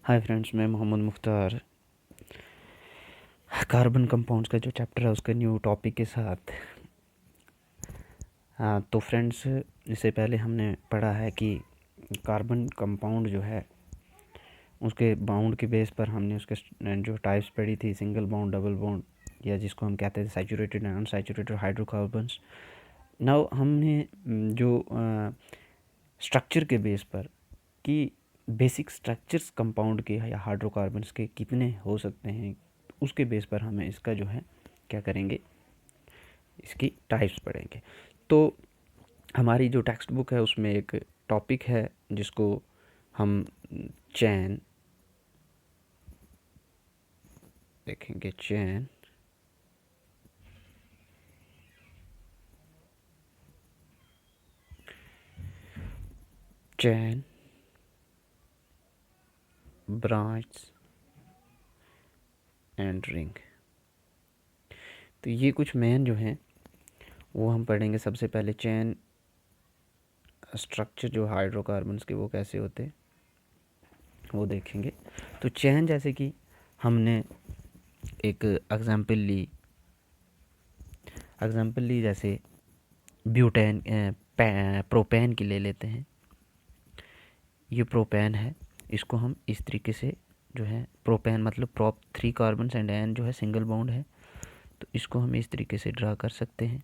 Hi friends, मैं Mohammad Mukhtar carbon compounds का जो चैप्टर है उसके न्यू टॉपिक के साथ। तो फ्रेंड्स, इससे पहले हमने पढ़ा है कि कार्बन कंपाउंड जो है उसके बाउंड के बेस पर हमने उसके जो टाइप्स पढ़ी थी, सिंगल बाउंड, डबल बाउंड, या जिसको हम कहते थे saturated and unsaturated hydrocarbons. Now हमने जो स्ट्रक्चर के बेस पर कि बेसिक स्ट्रक्चर्स कंपाउंड के या हाइड्रोकार्बन्स के कितने हो सकते हैं, उसके बेस पर हमें इसका जो है क्या करेंगे, इसकी टाइप्स पढ़ेंगे। तो हमारी जो टेक्स्ट बुक है उसमें एक टॉपिक है जिसको हम चैन देखेंगे। चैन चैन ब्रांच एंड रिंग। तो ये कुछ मेन जो हैं वो हम पढ़ेंगे। सबसे पहले चैन स्ट्रक्चर जो हाइड्रोकार्बन्स के वो कैसे होते हैं वो देखेंगे। तो चैन, जैसे कि हमने एक एग्जाम्पल ली जैसे ब्यूटेन, प्रोपेन की ले लेते हैं। ये प्रोपेन है, इसको हम इस तरीके से जो है, प्रोपेन मतलब प्रोप 3 कार्बन एंड एन जो है सिंगल बॉन्ड है, तो इसको हम इस तरीके से ड्रा कर सकते हैं।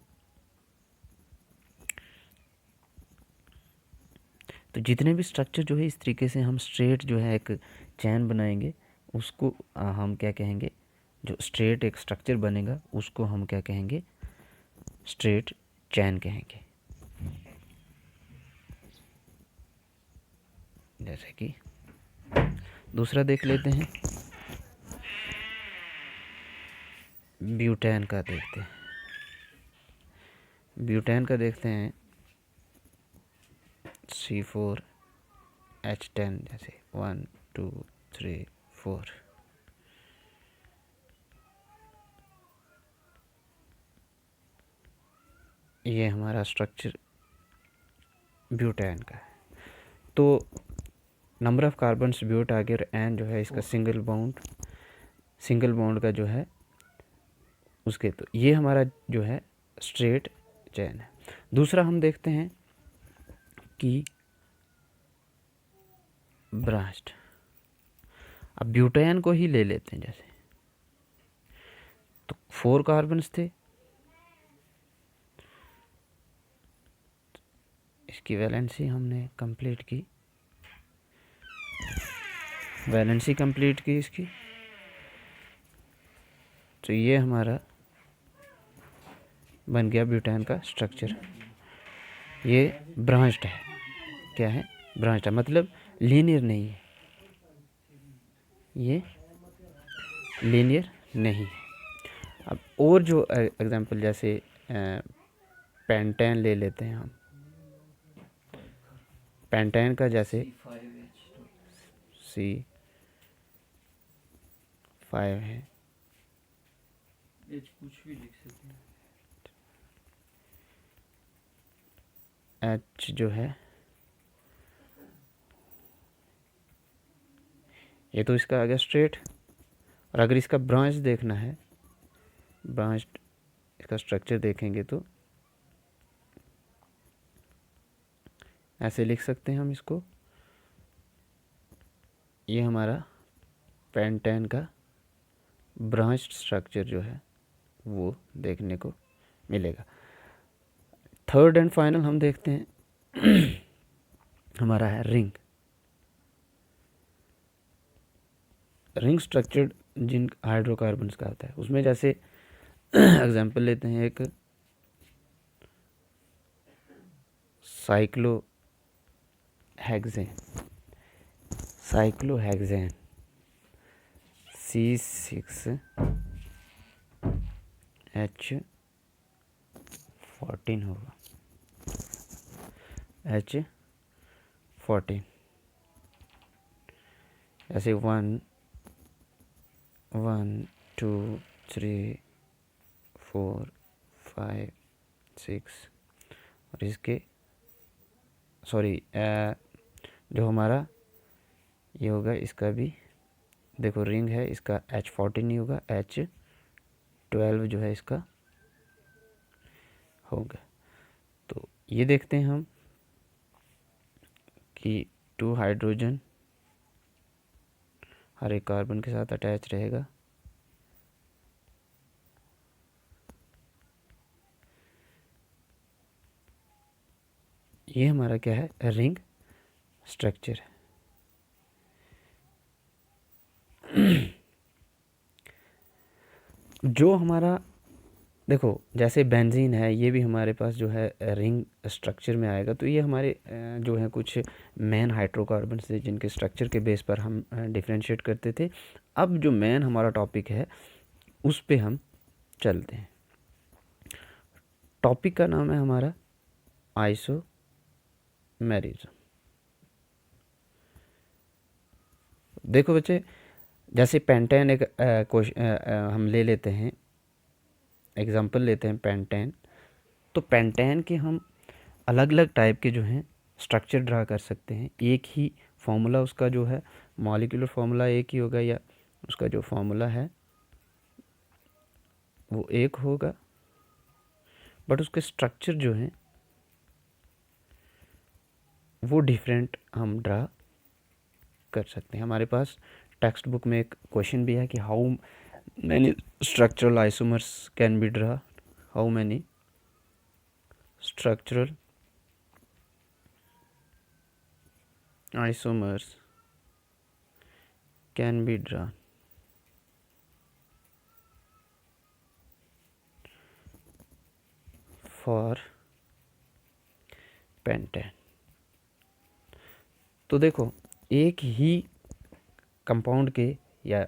तो जितने भी स्ट्रक्चर जो है इस तरीके से हम स्ट्रेट जो है एक चैन बनाएंगे, उसको हम क्या कहेंगे, जो स्ट्रेट एक स्ट्रक्चर बनेगा उसको हम क्या कहेंगे, स्ट्रेट चैन कहेंगे। जैसे कि दूसरा देख लेते हैं, ब्यूटेन का देखते हैं। ब्यूटेन का देखते हैं C4H10, जैसे 1 2 3 4। ये हमारा स्ट्रक्चर ब्यूटेन का है। तो नंबर ऑफ़ कार्बन्स ब्यूट आगे और एन जो है इसका सिंगल बॉन्ड का जो है उसके, तो ये हमारा जो है स्ट्रेट चैन है। दूसरा हम देखते हैं कि ब्रांच्ड। अब ब्यूटेन को ही ले लेते हैं, जैसे तो 4 कार्बन्स थे, इसकी वैलेंसी हमने कंप्लीट की, इसकी। तो ये हमारा बन गया ब्यूटेन का स्ट्रक्चर। ये ब्रांच्ड है। क्या है? ब्रांच्ड है, मतलब लीनियर नहीं है, ये लीनियर नहीं है। अब और जो एग्जांपल जैसे पेंटेन ले लेते हैं हम। पेंटेन का जैसे C5 है, कुछ भी लिख सकते हैं। H जो है ये तो इसका आ गया स्ट्रेट। और अगर इसका ब्रांच देखना है, ब्रांच इसका स्ट्रक्चर देखेंगे तो ऐसे लिख सकते हैं हम इसको। ये हमारा पेंटेन का ब्रांच स्ट्रक्चर जो है वो देखने को मिलेगा। थर्ड एंड फाइनल हम देखते हैं हमारा है रिंग स्ट्रक्चर्ड जिन हाइड्रोकार्बन्स का होता है उसमें, जैसे एग्जांपल लेते हैं एक साइक्लोहेक्सेन C6H14 होगा, H14। ऐसे 1 1 2 3 4 5 6, और इसके सॉरी जो हमारा ये होगा इसका भी देखो रिंग है, इसका H14 नहीं होगा, H12 जो है इसका होगा। तो ये देखते हैं हम कि 2 हाइड्रोजन हर एक कार्बन के साथ अटैच रहेगा। ये हमारा क्या है, रिंग स्ट्रक्चर है। जो हमारा देखो जैसे बेंजीन है, ये भी हमारे पास जो है रिंग स्ट्रक्चर में आएगा। तो ये हमारे जो है कुछ मेन हाइड्रोकार्बन से जिनके स्ट्रक्चर के बेस पर हम डिफरेंशिएट करते थे। अब जो मेन हमारा टॉपिक है उस पे हम चलते हैं। टॉपिक का नाम है हमारा आइसोमेरिज्म। देखो बच्चे, जैसे पेंटेन एक हम ले लेते हैं, एग्जांपल लेते हैं पेंटेन। तो पेंटेन के हम अलग अलग टाइप के जो हैं स्ट्रक्चर ड्रा कर सकते हैं। एक ही फॉर्मूला उसका जो है, मॉलिक्यूलर फॉर्मूला एक ही होगा, या उसका जो फॉर्मूला है वो एक होगा, बट उसके स्ट्रक्चर जो हैं वो डिफरेंट हम ड्रा कर सकते हैं। हमारे पास टेक्स्ट बुक में एक क्वेश्चन भी है कि how many structural isomers can be draw, how many structural isomers can be drawn for pentane। तो देखो एक ही कंपाउंड के या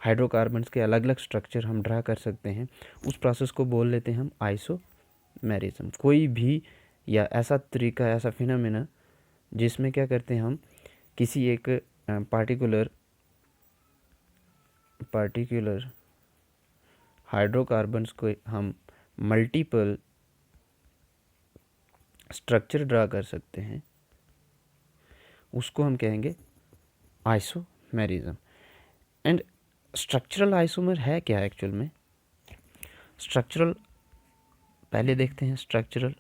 हाइड्रोकार्बन्स के अलग अलग स्ट्रक्चर हम ड्रा कर सकते हैं। उस प्रोसेस को बोल लेते हैं हम आइसोमेरिज्म। कोई भी या ऐसा तरीका, ऐसा फिनोमेना जिसमें क्या करते हैं हम किसी एक पार्टिकुलर हाइड्रोकार्बन्स को हम मल्टीपल स्ट्रक्चर ड्रा कर सकते हैं, उसको हम कहेंगे आइसोमेरिज्म। एंड स्ट्रक्चरल आइसोमर है क्या एक्चुअल में? स्ट्रक्चरल पहले देखते हैं। स्ट्रक्चरल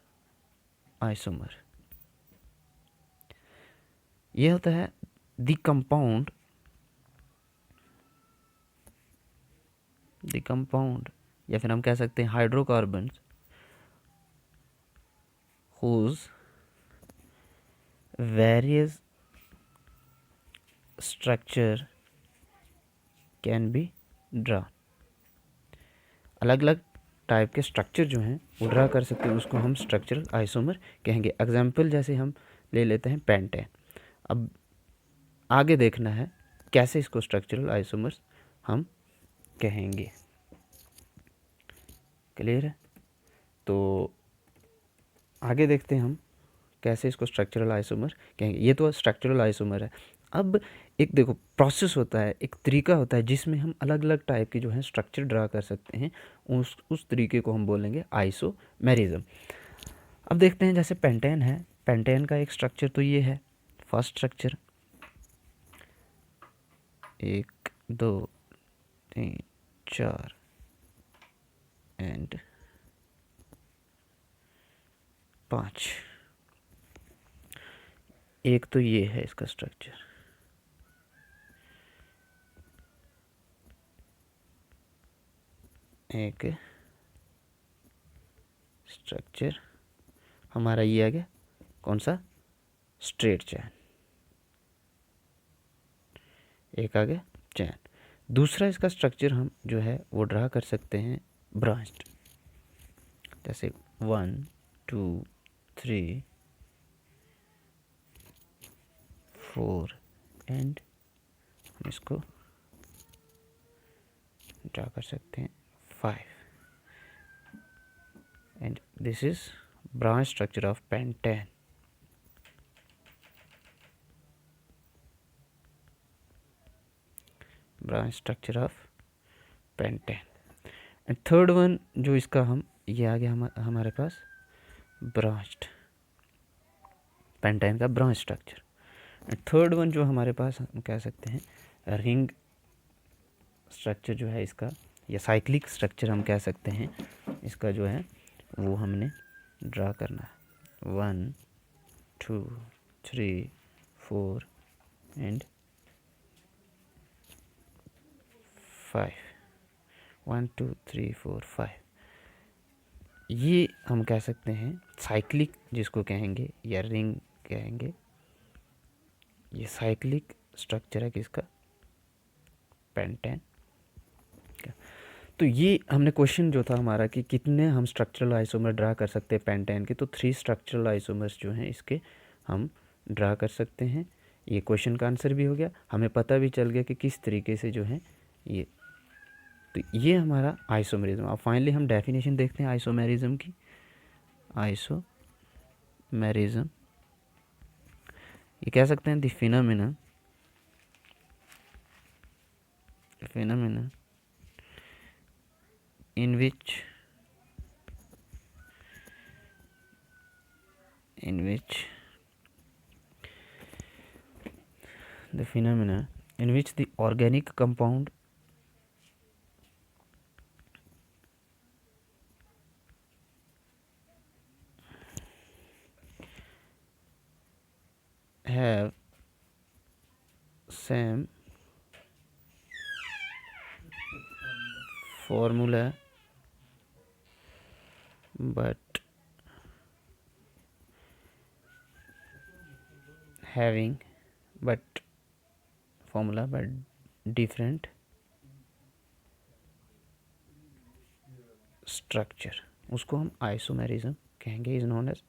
आइसोमर ये होता है द कंपाउंड या फिर हम कह सकते हैं hydrocarbons whose various structure can be drawn। अलग अलग टाइप के स्ट्रक्चर जो हैं वो ड्रा कर सकते हैं, उसको हम स्ट्रक्चरल आइसोमर कहेंगे। एग्जाम्पल जैसे हम ले लेते हैं पेंटेन। अब आगे देखना है कैसे इसको स्ट्रक्चरल आइसोमर्स हम कहेंगे। क्लियर है? तो आगे देखते हैं हम कैसे इसको स्ट्रक्चरल आइसोमर कहेंगे। ये तो स्ट्रक्चरल आइसोमर है। अब एक देखो प्रोसेस होता है, एक तरीका होता है जिसमें हम अलग अलग टाइप की जो है स्ट्रक्चर ड्रा कर सकते हैं। उस तरीके को हम बोलेंगे आइसोमेरिज्म। अब देखते हैं जैसे पेंटेन है, पेंटेन का एक स्ट्रक्चर तो ये है, फर्स्ट स्ट्रक्चर 1 2 3 4 एंड 5। एक तो ये है इसका स्ट्रक्चर, एक स्ट्रक्चर हमारा ये आ गया, कौन सा? स्ट्रेट चैन। एक आ गया चैन। दूसरा इसका स्ट्रक्चर हम जो है वो ड्रा कर सकते हैं ब्रांच्ड, जैसे 1 2 3 4 एंड हम इसको ड्रा कर सकते हैं 5। And this is branch structure of pentane. Branch structure of pentane. And third one जो इसका हम ये आ गया हमारे पास ब्रांच्ड, पेंटेन का branch structure. And third one जो हमारे पास हम कह सकते हैं रिंग स्ट्रक्चर जो है इसका, या साइक्लिक स्ट्रक्चर हम कह सकते हैं, इसका जो है वो हमने ड्रा करना है। 1 2 3 4 एंड 5। 1 2 3 4 5, ये हम कह सकते हैं साइक्लिक जिसको कहेंगे, या रिंग कहेंगे। ये साइक्लिक स्ट्रक्चर है किसका, पेंटेन का। तो ये हमने क्वेश्चन जो था हमारा कि कितने हम स्ट्रक्चरल आइसोमर ड्रा कर सकते हैं पेंटेन के, तो 3 स्ट्रक्चरल आइसोमर्स जो हैं इसके हम ड्रा कर सकते हैं। ये क्वेश्चन का आंसर भी हो गया, हमें पता भी चल गया कि किस तरीके से जो है ये। तो ये हमारा आइसोमेरिज्म। अब फाइनली हम डेफिनेशन देखते हैं आइसोमेरिज्म की। आइसोमेरिज्म ये कह सकते हैं the phenomena in which the organic compound have same formula but different structure, उसको हम आइसोमेरिज्म कहेंगे, इज नोन एज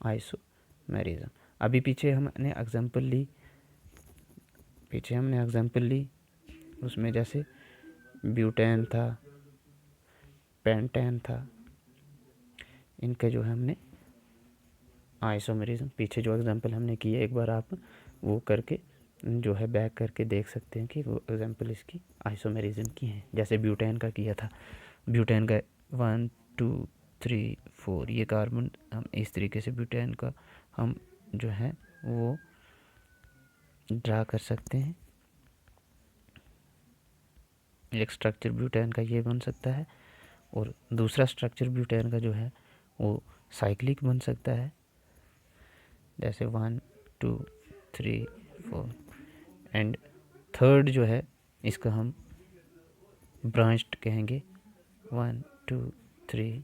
आइसोमेरिज्म। अभी पीछे हमने एग्जांपल ली, उसमें जैसे ब्यूटेन था, पेंटेन था, इनका जो है हमने आइसोमेरिज्म, पीछे जो एग्जांपल हमने किए एक बार आप वो करके जो है बैक करके देख सकते हैं कि वो एग्जांपल इसकी आइसोमेरिज्म की हैं। जैसे ब्यूटेन का किया था, ब्यूटेन का 1 2 3 4 ये कार्बन, हम इस तरीके से ब्यूटेन का हम जो है वो ड्रा कर सकते हैं। एक स्ट्रक्चर ब्यूटेन का ये बन सकता है, और दूसरा स्ट्रक्चर ब्यूटेन का जो है वो साइक्लिक बन सकता है, जैसे 1 2 3 4। एंड थर्ड जो है इसका हम ब्रांच्ड कहेंगे, 1 2 3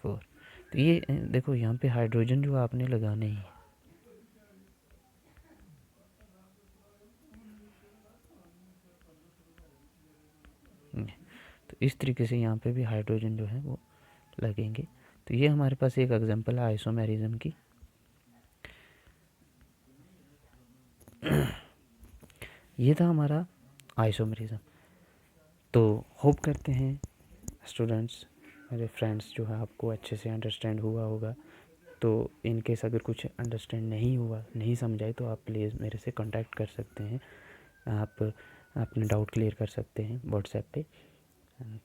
4। तो ये देखो यहाँ पे हाइड्रोजन जो आपने लगाने ही, तो इस तरीके से यहाँ पे भी हाइड्रोजन जो है वो लगेंगे। तो ये हमारे पास एक एग्जांपल है आइसोमेरिज्म की। ये था हमारा आइसोमेरिज्म। तो होप करते हैं स्टूडेंट्स, मेरे फ्रेंड्स जो है आपको अच्छे से अंडरस्टैंड हुआ होगा। तो इन केस अगर कुछ अंडरस्टैंड नहीं हुआ, नहीं समझाए, तो आप प्लीज़ मेरे से कांटेक्ट कर सकते हैं, आप अपने डाउट क्लियर कर सकते हैं व्हाट्सएप पे।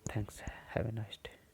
Thanks, have a nice day.